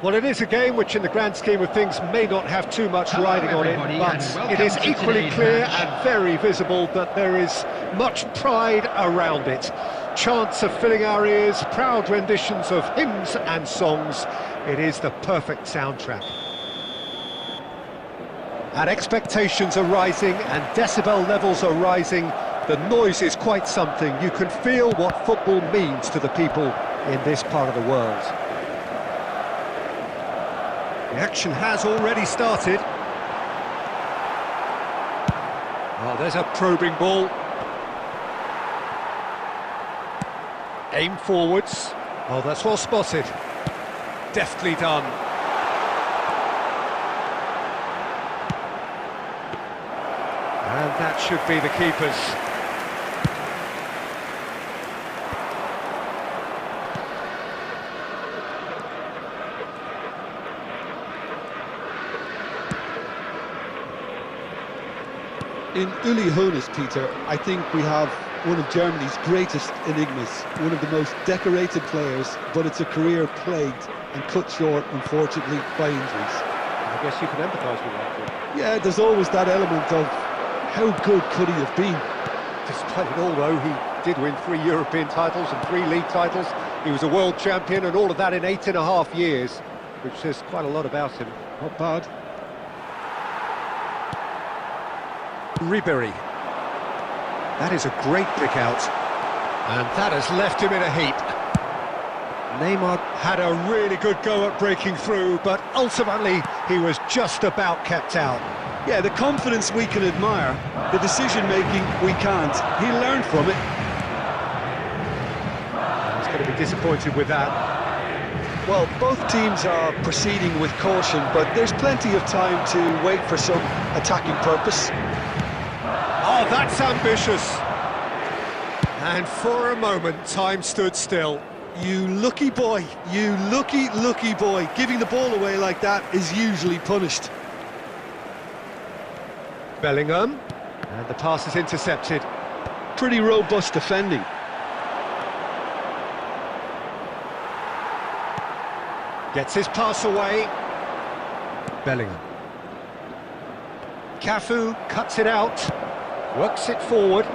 Well, it is a game which, in the grand scheme of things, may not have too much riding on it, but it is equally clear and very visible that there is much pride around it. Chants are filling our ears, proud renditions of hymns and songs. It is the perfect soundtrack. And expectations are rising and decibel levels are rising. The noise is quite something. You can feel what football means to the people in this part of the world. The action has already started. Oh, there's a probing ball. Aim forwards. Oh, that's well spotted. Deftly done. And that should be the keeper's. In Uli Hoeneß, Peter, I think we have one of Germany's greatest enigmas, one of the most decorated players, but it's a career plagued and cut short, unfortunately, by injuries. I guess you can empathise with that. Yeah, there's always that element of how good could he have been? Despite it all, though, he did win 3 European titles and 3 league titles. He was a world champion, and all of that in 8.5 years, which says quite a lot about him. Not bad. Ribery. That is a great pick out, and that has left him in a heap. Neymar had a really good go at breaking through, but ultimately he was just about kept out. Yeah, the confidence we can admire, the decision-making we can't. He learned from it. He's going to be disappointed with that. Well, both teams are proceeding with caution, but there's plenty of time to wait for some attacking purpose. Oh, that's ambitious. And for a moment, time stood still. You lucky boy, you lucky boy. Giving the ball away like that is usually punished. Bellingham. And the pass is intercepted. Pretty robust defending. Gets his pass away. Bellingham. Cafu cuts it out. Works it forward.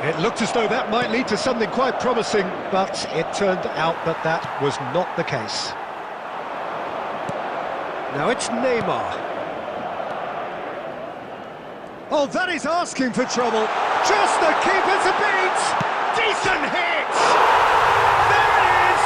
It looked as though that might lead to something quite promising, but it turned out that that was not the case. Now it's Neymar. Oh, that is asking for trouble. Just the keeper to beat. Decent hit. There it is.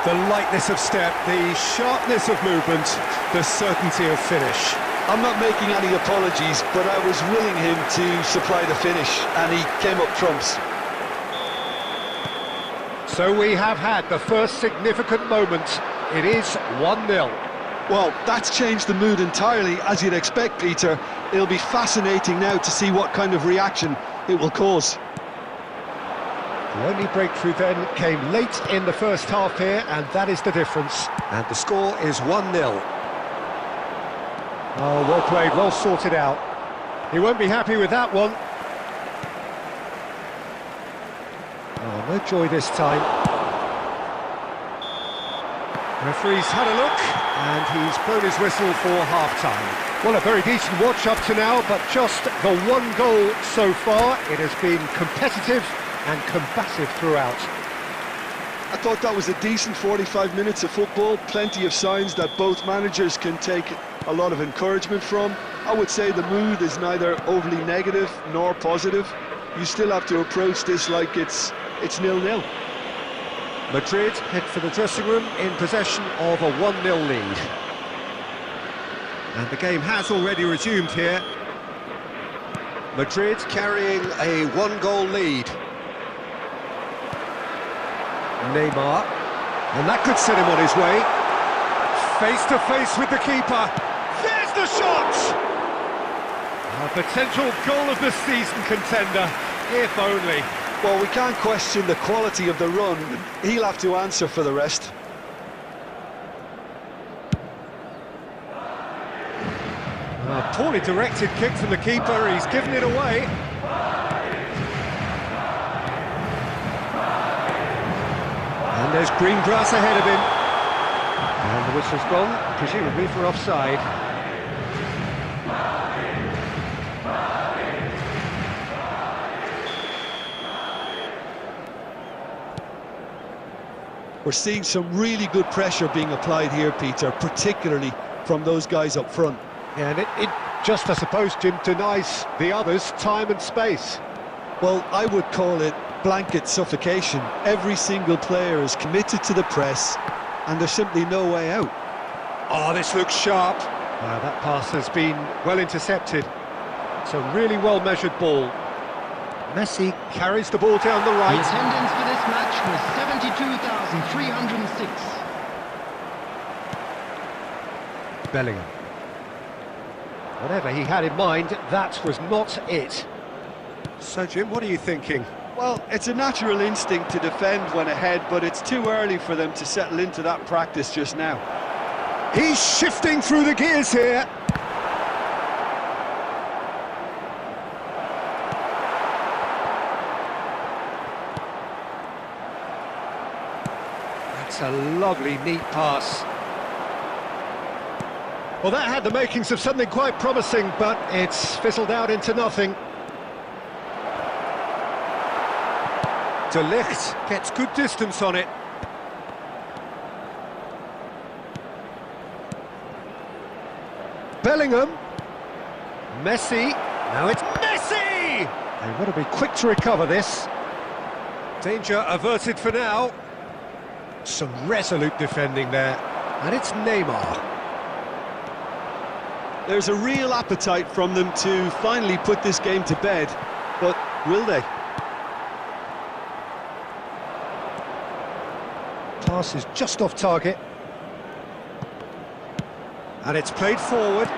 The lightness of step, the sharpness of movement, the certainty of finish. I'm not making any apologies, but I was willing him to supply the finish, and he came up trumps. So we have had the first significant moment. It is 1-0. Well, that's changed the mood entirely, as you'd expect, Peter. It'll be fascinating now to see what kind of reaction it will cause. The only breakthrough then came late in the first half here, and that is the difference. And the score is 1-0. Oh, well played, well sorted out. He won't be happy with that one. Oh, no joy this time. Referee's had a look, and he's blown his whistle for half-time. Well, a very decent watch up to now, but just the 1 goal so far. It has been competitive and combative throughout. I thought that was a decent 45 minutes of football, plenty of signs that both managers can take a lot of encouragement from. I would say the mood is neither overly negative nor positive. You still have to approach this like it's 0-0. Madrid head for the dressing room in possession of a 1-0 lead. And the game has already resumed here. Madrid carrying a 1-goal lead. Neymar, and that could set him on his way. Face to face with the keeper. There's the shot! A potential goal of the season contender, if only. Well, we can't question the quality of the run. He'll have to answer for the rest. A poorly directed kick from the keeper, he's given it away. And there's green grass ahead of him. And the whistle's gone, presumably for offside. We're seeing some really good pressure being applied here, Peter, particularly from those guys up front. Yeah, and it just, I suppose, Jim, denies the others time and space. Well, I would call it blanket suffocation. Every single player is committed to the press, and there's simply no way out. Oh, this looks sharp. That pass has been well intercepted. It's a really well-measured ball. Messi carries the ball down the right. The attendance for this match was 72,306. Bellingham. Whatever he had in mind, that was not it. So, Jim, what are you thinking? Well, it's a natural instinct to defend when ahead, but it's too early for them to settle into that practice just now. He's shifting through the gears here. That's a lovely, neat pass. Well, that had the makings of something quite promising, but it's fizzled out into nothing. De Ligt gets good distance on it. Bellingham. Messi. Now it's Messi! They've got to be quick to recover this. Danger averted for now. Some resolute defending there. And it's Neymar. There's a real appetite from them to finally put this game to bed, but will they? Pass is just off target. And it's played forward.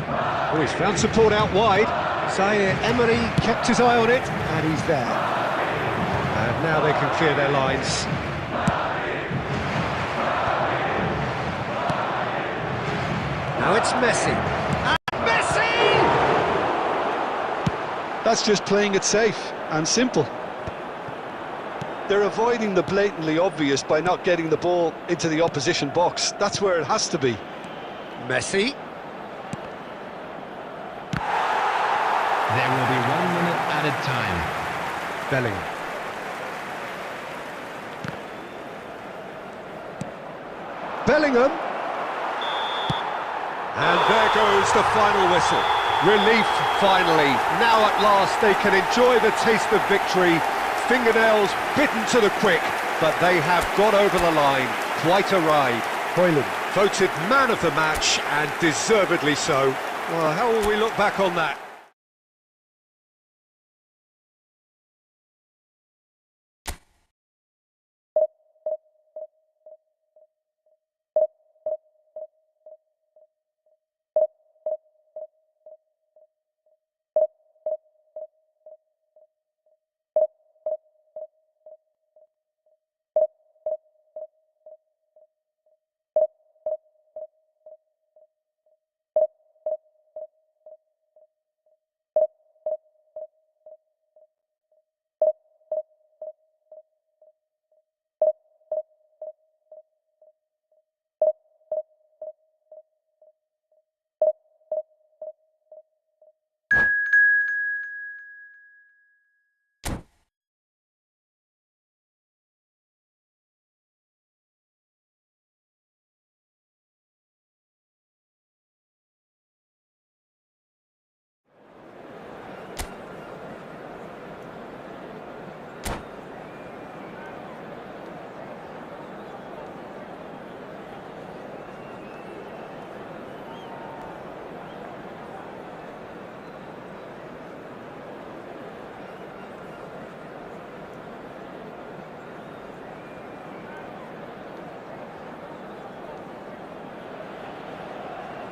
Oh, he's found support out wide. Zaire Emery kept his eye on it, and he's there. And now they can clear their lines. Now it's Messi. And Messi! That's just playing it safe and simple. They're avoiding the blatantly obvious by not getting the ball into the opposition box. That's where it has to be. Messi. There will be 1 minute added time. Bellingham. Bellingham. And there goes the final whistle. Relief, finally. Now at last they can enjoy the taste of victory. Fingernails bitten to the quick, but they have got over the line. Quite a ride. Hoyland voted man of the match, and deservedly so. Well, how will we look back on that?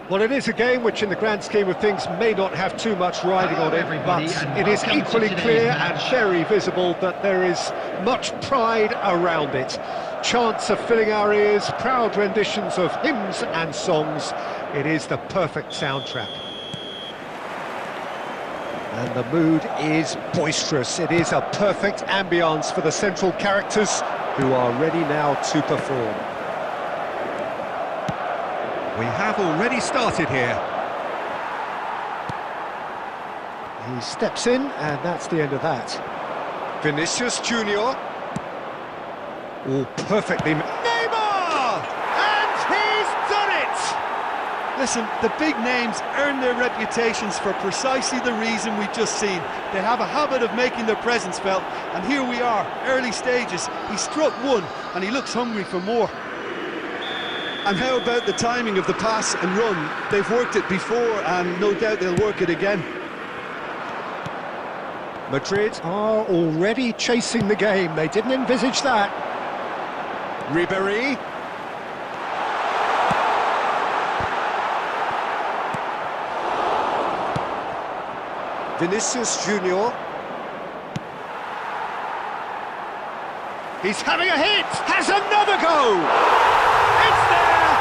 Well, it is a game which in the grand scheme of things may not have too much riding on it, but it is equally clear and very visible that there is much pride around it. Chants are filling our ears, proud renditions of hymns and songs. It is the perfect soundtrack. And the mood is boisterous. It is a perfect ambience for the central characters who are ready now to perform. We have already started here. He steps in, and that's the end of that. Vinicius Junior. Oh, perfectly. Neymar! And he's done it! Listen, the big names earn their reputations for precisely the reason we've just seen. They have a habit of making their presence felt, and here we are, early stages. He struck one, and he looks hungry for more. And how about the timing of the pass and run? They've worked it before, and no doubt they'll work it again. Madrid are already chasing the game. They didn't envisage that. Ribéry. Vinicius Junior. He's having a hit! Has another go! It's there!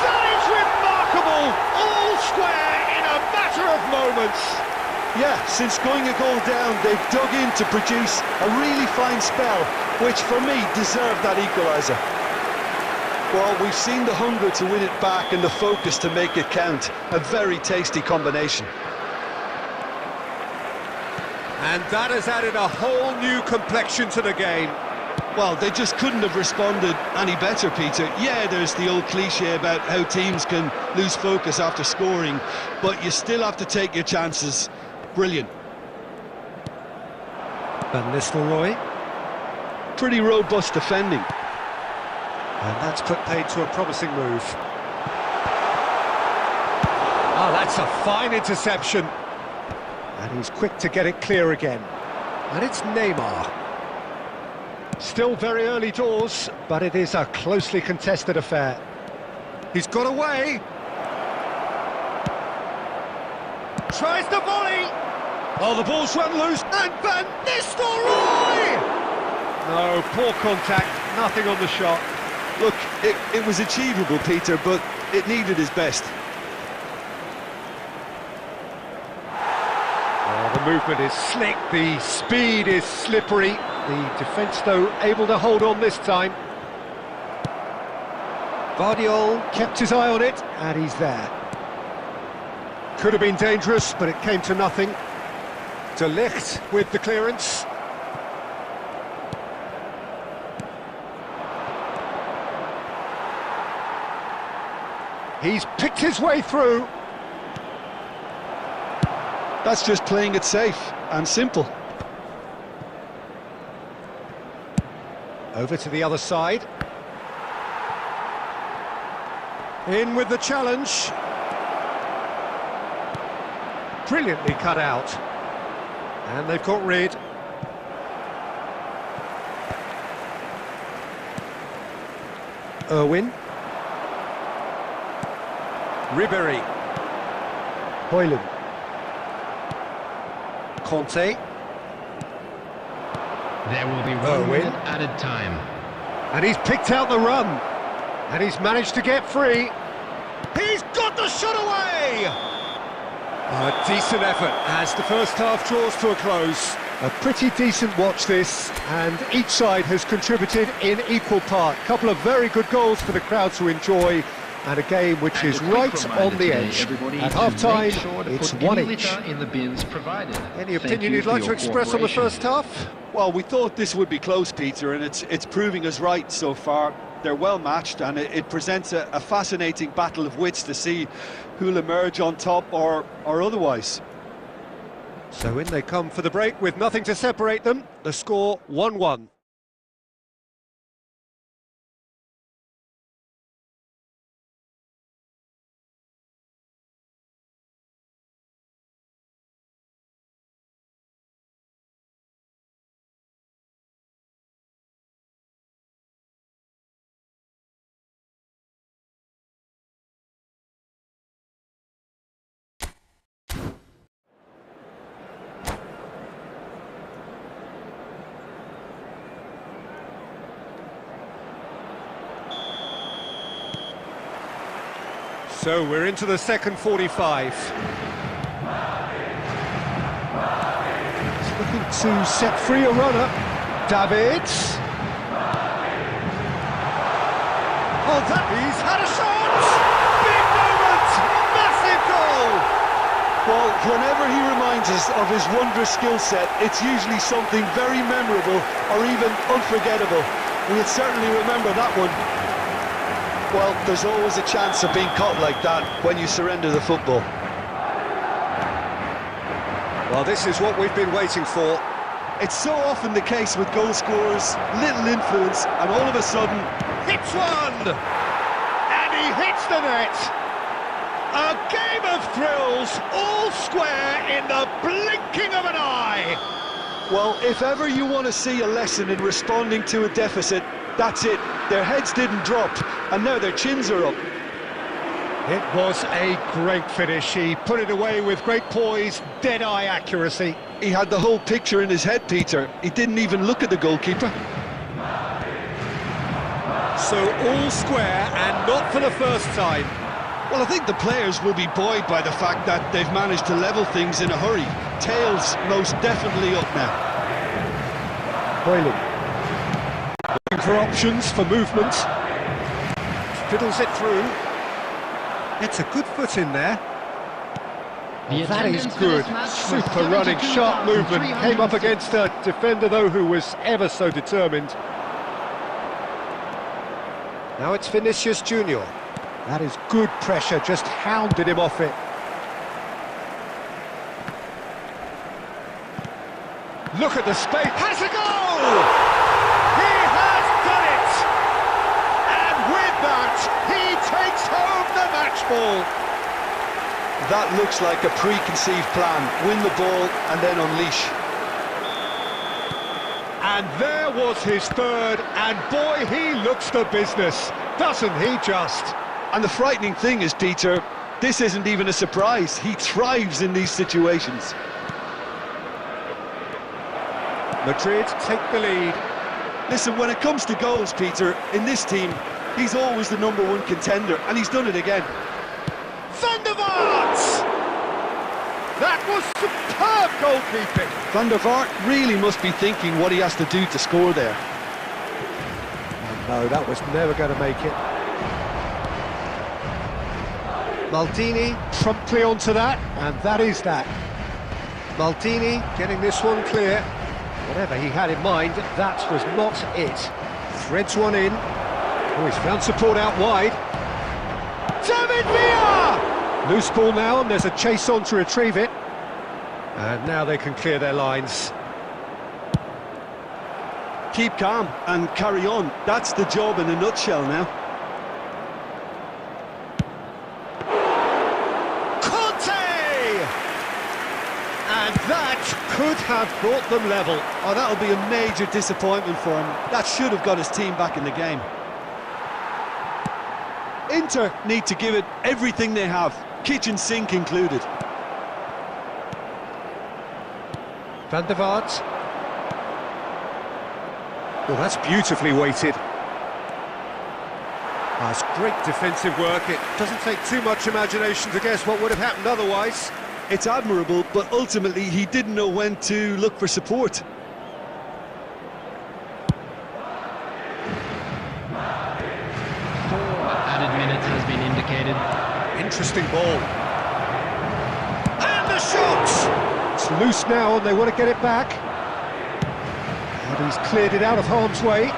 That is remarkable! All square in a matter of moments! Yeah, since going a goal down, they've dug in to produce a really fine spell, which for me deserved that equaliser. Well, we've seen the hunger to win it back and the focus to make it count. A very tasty combination. And that has added a whole new complexion to the game. Well, they just couldn't have responded any better, Peter. Yeah, there's the old cliche about how teams can lose focus after scoring, but you still have to take your chances. Brilliant. Van Nistelrooy. Pretty robust defending. And that's put paid to a promising move. Oh, that's a fine interception. And he's quick to get it clear again. And it's Neymar. Still very early doors, but it is a closely contested affair. He's got away. Tries the volley. Oh, the ball's run loose. And Van Nistelrooy! No, poor contact, nothing on the shot. Look, it was achievable, Peter, but it needed his best. Oh, the movement is slick, the speed is slippery. The defence, though, able to hold on this time. Guardiola kept his eye on it, and he's there. Could have been dangerous, but it came to nothing. De Ligt with the clearance. He's picked his way through. That's just playing it safe and simple. Over to the other side. In with the challenge. Brilliantly cut out. And they've got rid. Irwin. Ribéry. Højlund. Conte. There will be 1 minute added time. And he's picked out the run. And he's managed to get free. He's got the shot away! A decent effort as the first half draws to a close. A pretty decent watch this, and each side has contributed in equal part. A couple of very good goals for the crowd to enjoy, and a game which is right on the edge. At half-time, it's 1-1. In the bins provided. Any opinion you'd like to express on the first half? Well, we thought this would be close, Peter, and it's proving us right so far. They're well matched, and it presents a fascinating battle of wits to see who'll emerge on top or otherwise. So in they come for the break with nothing to separate them. The score 1-1. So we're into the second 45. to set free a runner. Davids. Oh, he's had a shot! Big moment! Massive goal! Well, whenever he reminds us of his wondrous skill set, it's usually something very memorable or even unforgettable. We'll certainly remember that one. Well, there's always a chance of being caught like that when you surrender the football. Well, this is what we've been waiting for. It's so often the case with goal scorers, little influence, and all of a sudden... Hits one! And he hits the net! A game of thrills, all square in the blinking of an eye! Well, if ever you want to see a lesson in responding to a deficit, that's it. Their heads didn't drop, and now their chins are up. It was a great finish. He put it away with great poise, dead-eye accuracy. He had the whole picture in his head, Peter. He didn't even look at the goalkeeper. So all square, and not for the first time. Well, I think the players will be buoyed by the fact that they've managed to level things in a hurry. Tails most definitely up now. Boylan. Looking for options for movement. Fiddles it through. It's a good foot in there. That is good. Super running, sharp movement. Came up against a defender, though, who was ever so determined. Now it's Vinicius Junior. That is good pressure, just hounded him off it. Look at the space. Has a goal! He has done it! And with that, he takes home the match ball. That looks like a preconceived plan. Win the ball and then unleash. And there was his third, and boy, he looks the business, doesn't he just? And the frightening thing is, Peter, this isn't even a surprise. He thrives in these situations. Madrid take the lead. Listen, when it comes to goals, Peter, in this team, he's always the #1 contender, and he's done it again. Van der Vaart! That was superb goalkeeping. Van der Vaart really must be thinking what he has to do to score there. Oh, no, that was never going to make it. Maldini promptly onto that, and that is that. Maldini getting this one clear. Whatever he had in mind, that was not it. Threads one in. Oh, he's found support out wide. David Villa! Loose ball now, and there's a chase on to retrieve it. And now they can clear their lines. Keep calm and carry on. That's the job in a nutshell now. And that could have brought them level. Oh, that'll be a major disappointment for him. That should have got his team back in the game. Inter need to give it everything they have, kitchen sink included. Van der Vaart. Oh, that's beautifully weighted. That's great defensive work. It doesn't take too much imagination to guess what would have happened otherwise. It's admirable, but ultimately he didn't know when to look for support. 4 added minutes has been indicated. Interesting ball. And the shot! It's loose now and they want to get it back. And he's cleared it out of harm's way.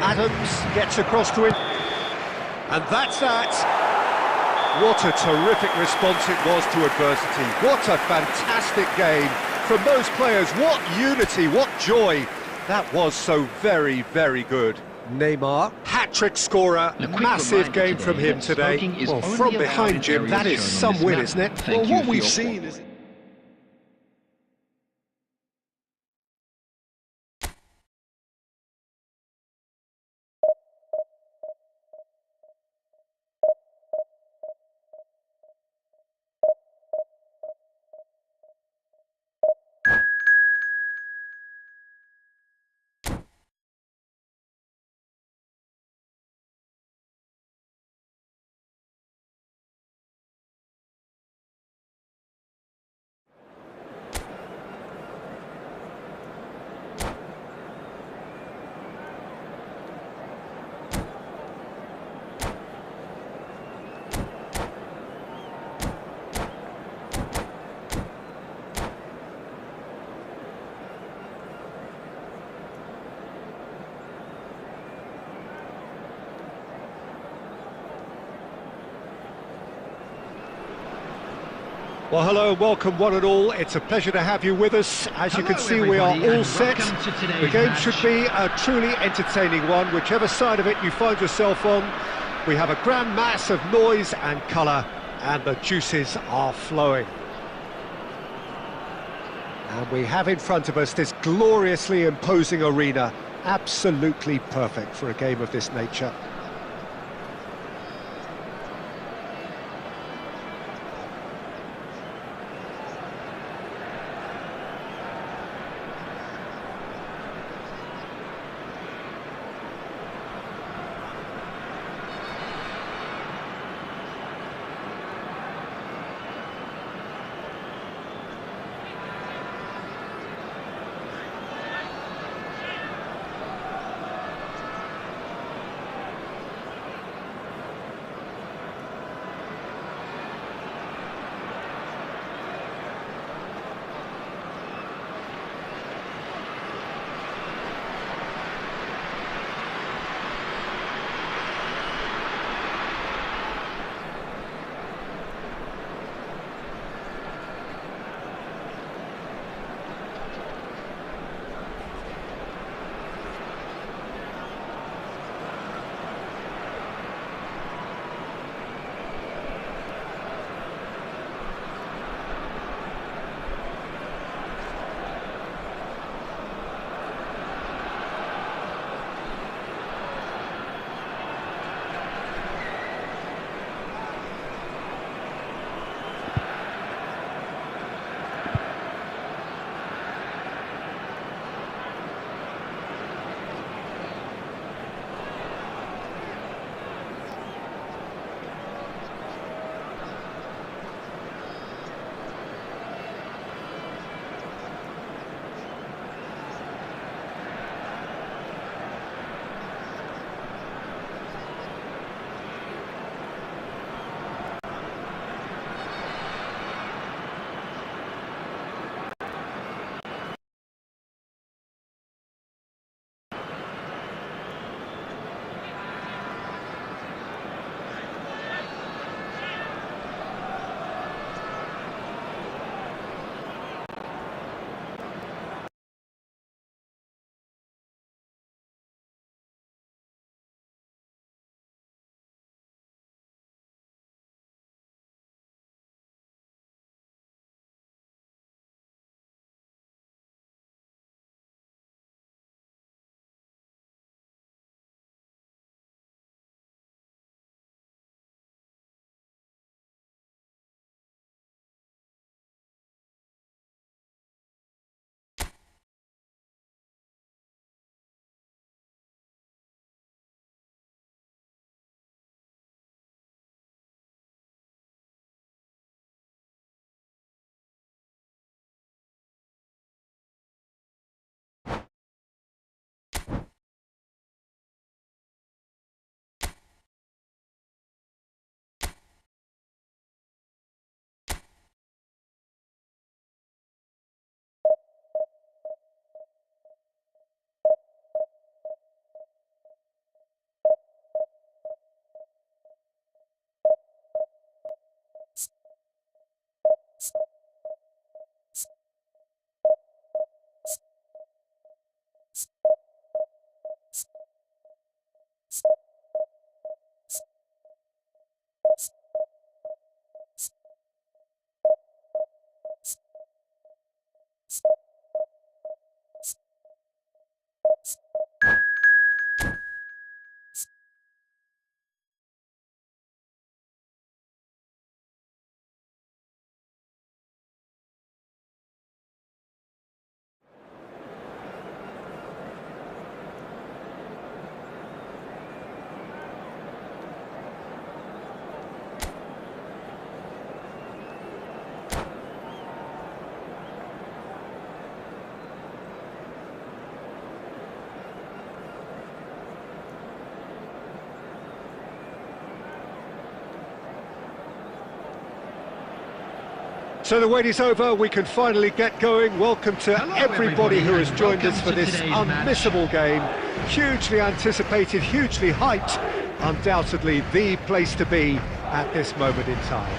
Adams gets across to him. And that's that. What a terrific response it was to adversity. What a fantastic game from those players. What unity, what joy. That was so very, very good. Neymar, hat-trick scorer, massive game from him today. Well, from behind, Jim, that is some win, isn't it? Well, what we've seen is... Well, hello and welcome one and all. It's a pleasure to have you with us. As you can see, we are all set. The game should be a truly entertaining one, whichever side of it you find yourself on. We have a grand mass of noise and colour, and the juices are flowing. And we have in front of us this gloriously imposing arena, absolutely perfect for a game of this nature. So the wait is over, we can finally get going. Welcome to everybody who has joined us for this unmissable game. Hugely anticipated, hugely hyped, undoubtedly the place to be at this moment in time.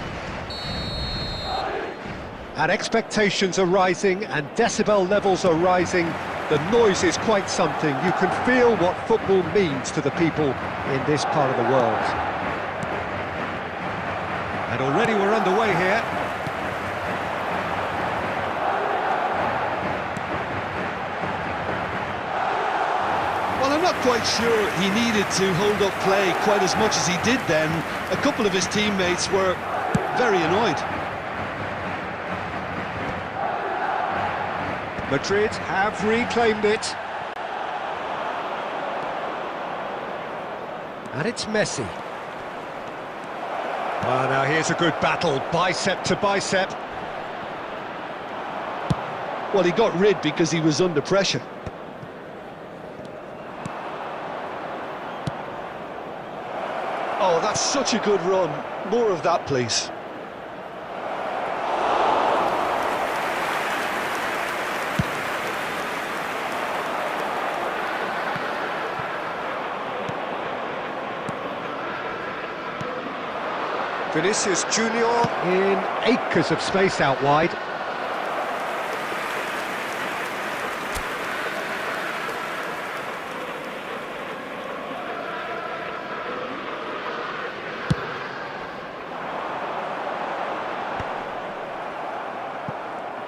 And expectations are rising and decibel levels are rising. The noise is quite something. You can feel what football means to the people in this part of the world. And already we're underway here. Well, I'm not quite sure he needed to hold up play quite as much as he did then. A couple of his teammates were very annoyed. Madrid have reclaimed it. And it's Messi. Well, now here's a good battle, bicep to bicep. Well, he got rid because he was under pressure. Oh, that's such a good run. More of that, please. Vinicius Junior in acres of space out wide.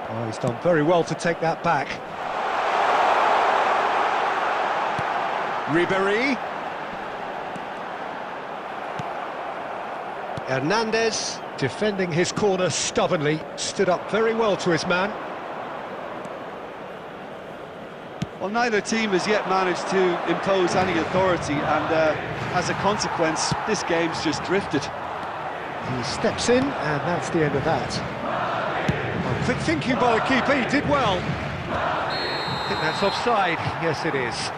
Oh, he's done very well to take that back. Ribéry. Hernandez, defending his corner stubbornly, stood up very well to his man. Well, neither team has yet managed to impose any authority, and as a consequence, this game's just drifted. He steps in, and that's the end of that. Oh, quick thinking by the keeper, he did well. I think that's offside. Yes, it is.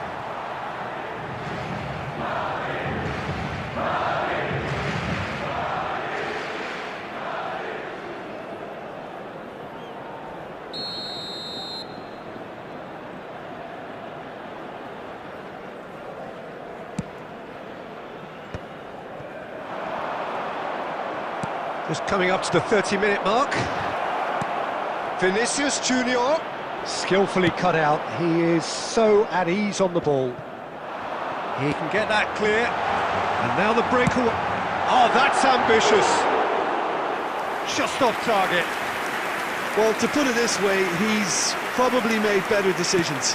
Just coming up to the 30-minute mark. Vinicius Junior, skillfully cut out. He is so at ease on the ball. He can get that clear. And now the breakaway. Oh, that's ambitious. Just off target. Well, to put it this way, he's probably made better decisions.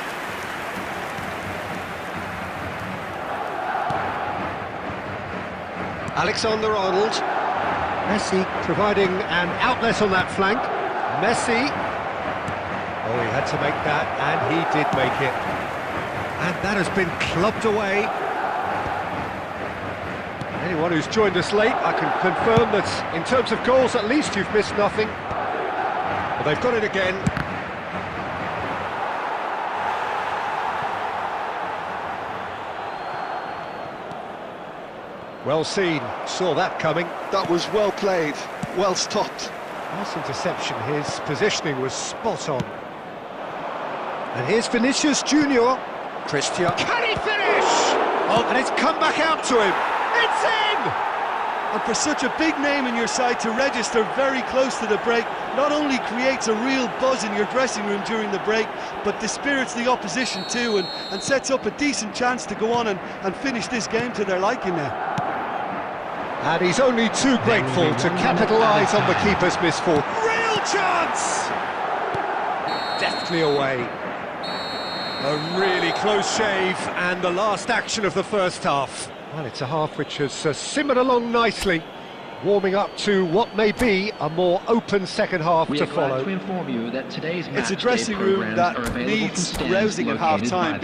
Alexander-Arnold. Messi providing an outlet on that flank. Messi. Oh, he had to make that, and he did make it. And that has been clubbed away. Anyone who's joined us late, I can confirm that in terms of goals, at least you've missed nothing. Well, they've got it again. Well seen, saw that coming. That was well played, well stopped. Nice interception, his positioning was spot on. And here's Vinicius Junior. Christian. Can he finish? Oh, and it's come back out to him. It's in! And for such a big name in your side to register very close to the break, not only creates a real buzz in your dressing room during the break, but dispirits the opposition too, and sets up a decent chance to go on and finish this game to their liking now. And he's only too grateful to capitalise on the keeper's misfortune. Real chance! Deftly away. A really close shave, and the last action of the first half. Well, it's a half which has simmered along nicely, warming up to what may be a more open second half to follow. To inform you that today's match it's a dressing room that needs rousing at half-time.